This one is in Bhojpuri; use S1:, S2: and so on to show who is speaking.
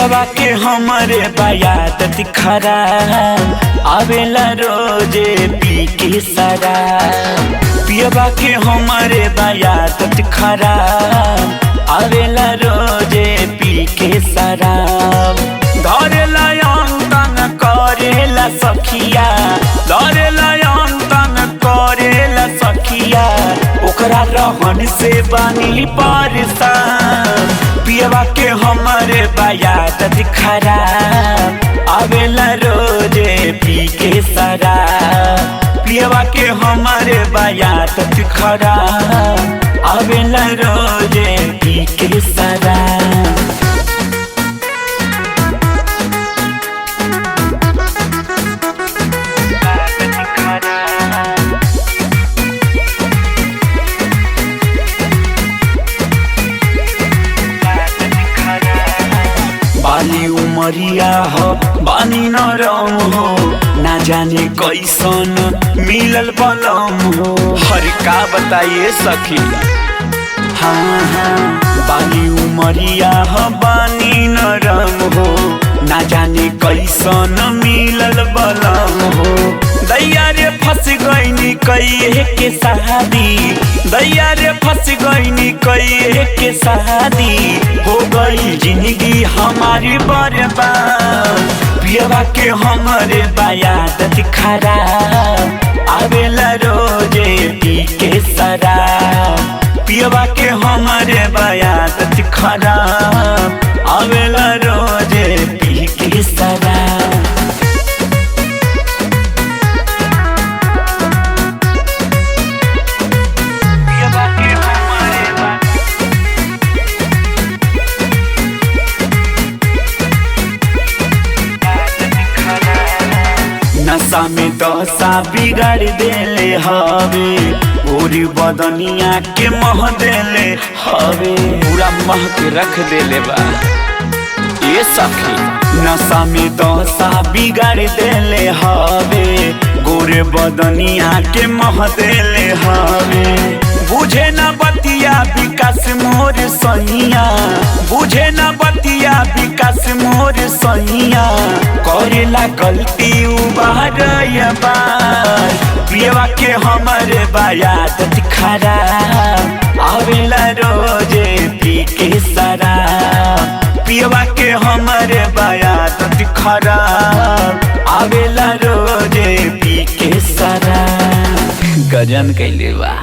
S1: पियवा के हमरे बयादत खराब आवेला रोजे पी के शराब। पियवा के हमरे बयादत खराब आवेला रोजे पी के शराब। धरेला अंतन करेला सखिया, धरेला अंतन करेला सखिया, ओकरा रहन से बनी परेशान। पियवा के हमरे बयादत खराब आवेला रोजे पी के शराब। पियवा के हमरे बयादत खराब आवेला रोजे पी के शराब। बाली उमरिया हो बानी नरम हो, ना जाने कैसन मिलल बलम हो। हर का बताइए सखी, हाँ बाली उमरिया हो बानी नरम हो, ना जाने कैसन मिलल बलम हो। दैया रे फंस गईनी कइए के शादी, दैया रे फंस गईनी कइए के शादी, हो गई जिंदगी हमारी बर्बाद। पियवा के हमरे बयादत खराब आवेला रोजे पी के शराब। पियवा के हमरे बयादत खराब आवेला रोजे पी के शराब। नशा में दशा बिगाड़ देले हवे, पूरी बदनिया के मह देले हवे, पूरा मह के रख देले बा ये सखी। नशा में दशा बिगाड़ देले हवे, गोरे बदनिया के मह देले हवे। बुझे न बतिया विकास मोर सैया, बुझे न बतिया विकास मोर सैया, करेला गलती उबारया बार। पियवा के हमरे बयादत खराब आवेला रोजे पी के शराब। पियवा के हमरे बयादत खराब आवेला रोजे पी के शराब। गजन कैले बा।